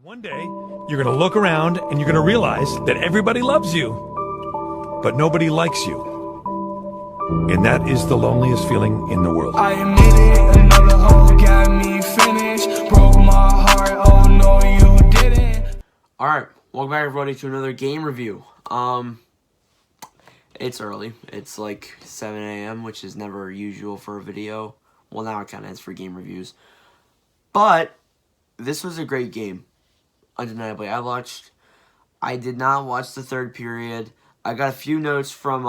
One day, you're going to look around and you're going to realize that everybody loves you, but nobody likes you. And that is the loneliest feeling in the world. I admit it, another hoe got me finished. Broke my heart, oh no you didn't. Alright, welcome back everybody to another game review. It's early. It's like 7 a.m., which is never usual for a video. Well, now it kind of is for game reviews. But this was a great game. Undeniably. I did not watch the third period. I got a few notes from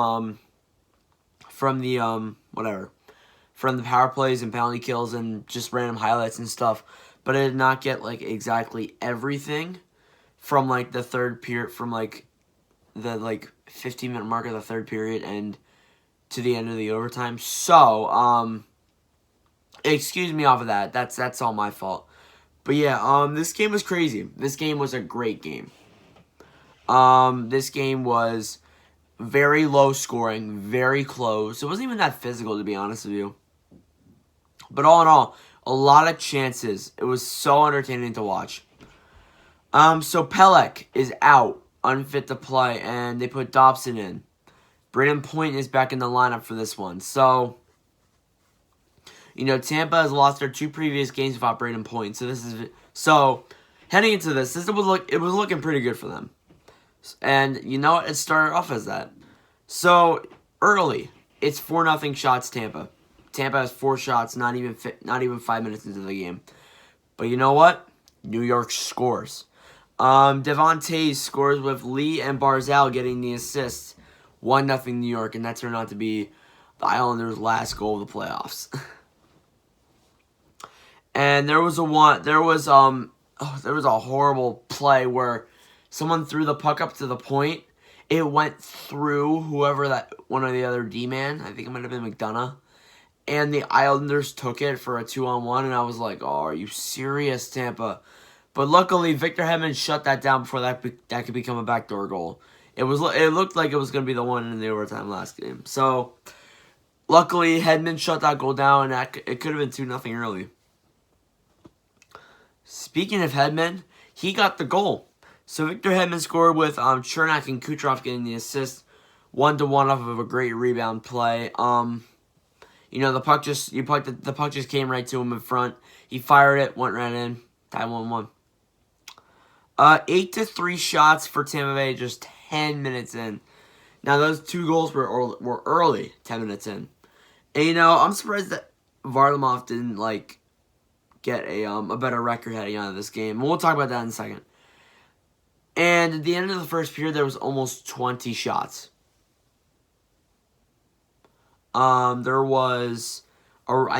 the power plays and penalty kills and just random highlights and stuff. But I did not get like exactly everything from like the third period, from like the 15-minute mark of the third period and to the end of the overtime. So, excuse me off of that. That's all my fault. But yeah, this game was crazy. This game was a great game. This game was very low scoring, very close. It wasn't even that physical, to be honest with you. But all in all, a lot of chances. It was so entertaining to watch. So Pelech is out, unfit to play, and they put Dobson in. Braden Point is back in the lineup for this one. So, you know, Tampa has lost their two previous games without Braden Point. So heading into this it was looking pretty good for them. And you know what? It started off as that. So early, it's 4-0 shots Tampa. Tampa has 4 shots, not even 5 minutes into the game. But you know what? New York scores. Devontae scores with Lee and Barzal getting the assists. 1-0 New York, and that turned out to be the Islanders' last goal of the playoffs. And there was a horrible play where someone threw the puck up to the point. It went through one of the other D-man. I think it might have been McDonough. And the Islanders took it for a 2-on-1, and I was like, oh, are you serious, Tampa? But luckily, Victor Hedman shut that down before that could become a backdoor goal. It looked like it was going to be the one in the overtime last game. So, luckily, Hedman shut that goal down, and it could have been 2-0 early. Speaking of Hedman, he got the goal. So Victor Hedman scored with Chernak and Kucherov getting the assist, 1-1 off of a great rebound play. You know, the puck just came right to him in front. He fired it, went right in, tied 1-1. 8-3 shots for Tampa Bay just 10 minutes in. Now those 2 goals were early, 10 minutes in. And you know, I'm surprised that Varlamov didn't get a better record heading out of this game. We'll talk about that in a second. And at the end of the first period, there was almost 20 shots. I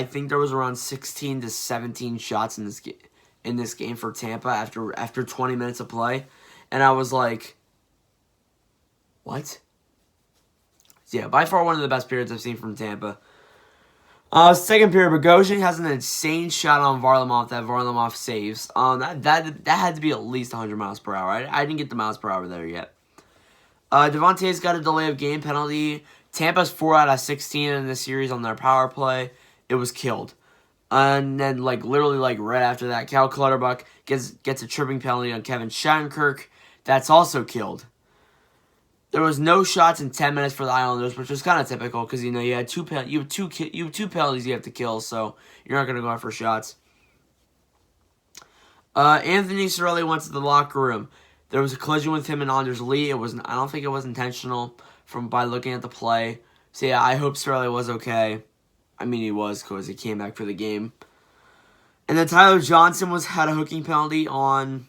think there was around 16 to 17 shots in this game for Tampa after 20 minutes of play, and I was like, what? Yeah, by far one of the best periods I've seen from Tampa. Second period, Bogosian has an insane shot on Varlamov that Varlamov saves. That had to be at least 100 miles per hour. I didn't get the miles per hour there yet. Devontae's got a delay of game penalty. Tampa's 4 out of 16 in this series on their power play. It was killed. And then, literally right after that, Cal Clutterbuck gets a tripping penalty on Kevin Shattenkirk. That's also killed. There was no shots in 10 minutes for the Islanders, which was kind of typical because you have two penalties you have to kill, so you're not going to go out for shots. Anthony Cirelli went to the locker room. There was a collision with him and Anders Lee. I don't think it was intentional by looking at the play. So yeah, I hope Cirelli was okay. I mean, he was because he came back for the game. And then Tyler Johnson had a hooking penalty on,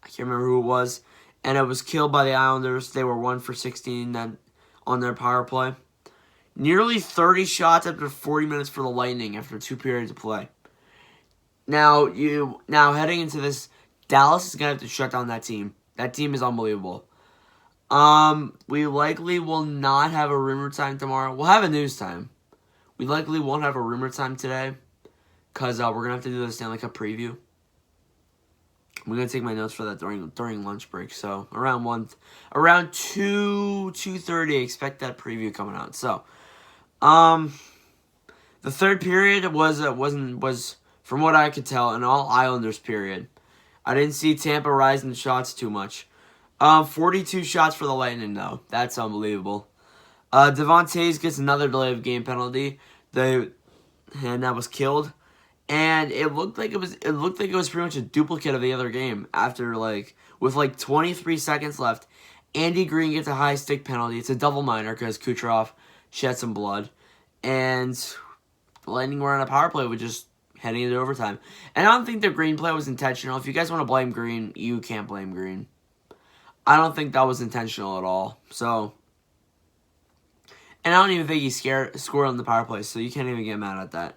I can't remember who it was. And it was killed by the Islanders. They were 1 for 16 on their power play. Nearly 30 shots after 40 minutes for the Lightning after 2 periods of play. Now heading into this, Dallas is going to have to shut down that team. That team is unbelievable. We likely will not have a rumor time tomorrow. We'll have a news time. We likely won't have a rumor time today because we're going to have to do the Stanley Cup preview. I'm going to take my notes for that during lunch break. So around 2:30, expect that preview coming out. So, the third period was from what I could tell an all Islanders period. I didn't see Tampa rise in shots too much. 42 shots for the Lightning, though. That's unbelievable. Devontae gets another delay of game penalty. And that was killed. And it looked like it was pretty much a duplicate of the other game. After with 23 seconds left, Andy Green gets a high stick penalty. It's a double minor because Kucherov shed some blood. And the Lightning were on a power play with just heading into overtime. And I don't think the Green play was intentional. If you guys want to blame Green, you can't blame Green. I don't think that was intentional at all. So, and I don't even think he scored on the power play, so you can't even get mad at that.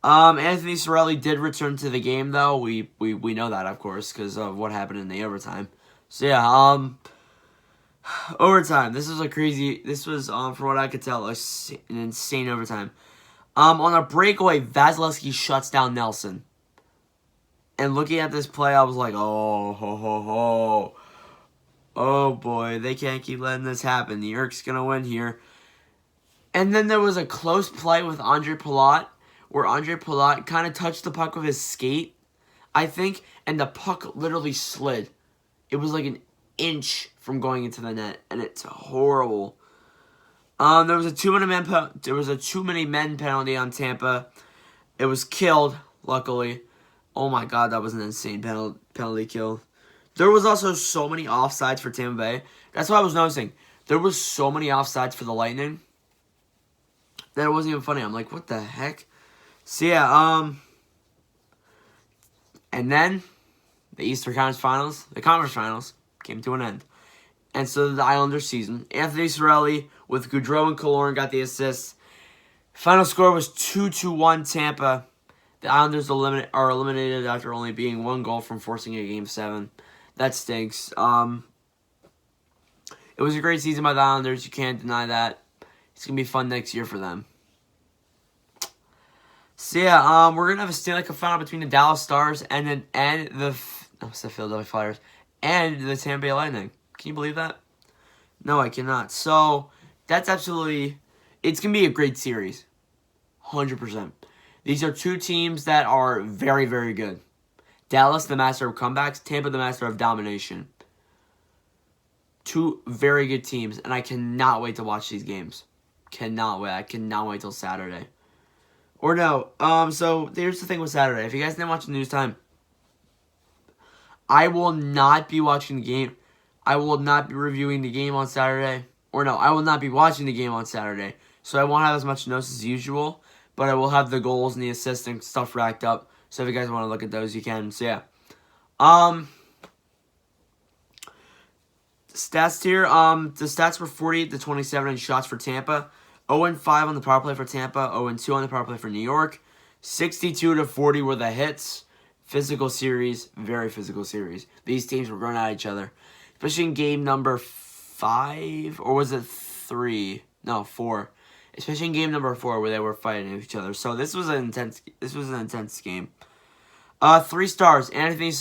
Anthony Cirelli did return to the game, though. We know that, of course, because of what happened in the overtime. So, yeah, overtime. This was, from what I could tell, an insane overtime. On a breakaway, Vasilevsky shuts down Nelson. And looking at this play, I was like, oh boy, they can't keep letting this happen. New York's going to win here. And then there was a close play with Andre Palat, where Andre Palat kind of touched the puck with his skate, I think, and the puck literally slid. It was like an inch from going into the net, and it's horrible. There was a too many men penalty on Tampa. It was killed, luckily. Oh my god, that was an insane penalty kill. There was also so many offsides for Tampa Bay. That's what I was noticing. There was so many offsides for the Lightning that it wasn't even funny. I'm like, what the heck? So yeah, and then the conference finals came to an end. And so the Islanders season. Anthony Cirelli with Gaudreau and Killorn got the assists. Final score was 2-1 Tampa. The Islanders are eliminated after only being one goal from forcing a Game 7. That stinks. It was a great season by the Islanders. You can't deny that. It's going to be fun next year for them. So yeah, we're going to have a Stanley Cup final between the Dallas Stars and the Philadelphia Flyers and the Tampa Bay Lightning. Can you believe that? No, I cannot. So, it's going to be a great series. 100%. These are two teams that are very, very good. Dallas, the master of comebacks. Tampa, the master of domination. Two very good teams, and I cannot wait to watch these games. Cannot wait. I cannot wait till Saturday. Or no. So, here's the thing with Saturday. If you guys didn't watch the news time, I will not be watching the game. I will not be reviewing the game on Saturday. Or no, I will not be watching the game on Saturday. So I won't have as much notes as usual. But I will have the goals and the assists and stuff racked up. So if you guys want to look at those, you can. So yeah. Stats here. The stats were 48-27 in shots for Tampa. 0-5 on the power play for Tampa. 0-2 on the power play for New York. 62-40 were the hits. Physical series. Very physical series. These teams were going at each other. Especially in game number 5, or was it 3? No, 4. Especially in game number 4 where they were fighting each other. So this was an intense game. 3 stars. Anthony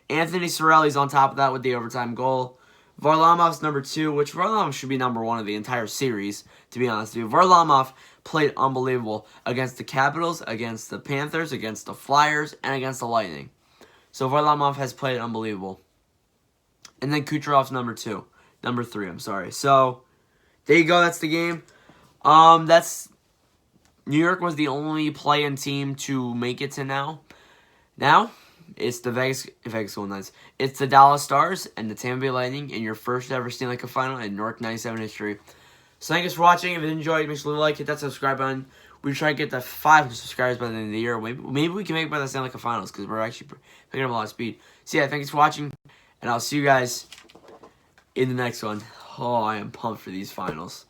Cirelli's on top of that with the overtime goal. Varlamov's number 2, which Varlamov should be number 1 of the entire series, to be honest with you. Varlamov played unbelievable against the Capitals, against the Panthers, against the Flyers, and against the Lightning. So Varlamov has played unbelievable. And then Kucherov's number 3, I'm sorry. So, there you go, that's the game. New York was the only play-in team to make it to now. Now, it's the Vegas Golden Knights. It's the Dallas Stars and the Tampa Bay Lightning in your first ever Stanley Cup final in North 97 history. So, thank you for watching. If you enjoyed, make sure to hit that subscribe button. We try to get to 500 subscribers by the end of the year. Maybe we can make it by the Stanley Cup finals because we're actually picking up a lot of speed. So, yeah, thanks for watching. And I'll see you guys in the next one. Oh, I am pumped for these finals.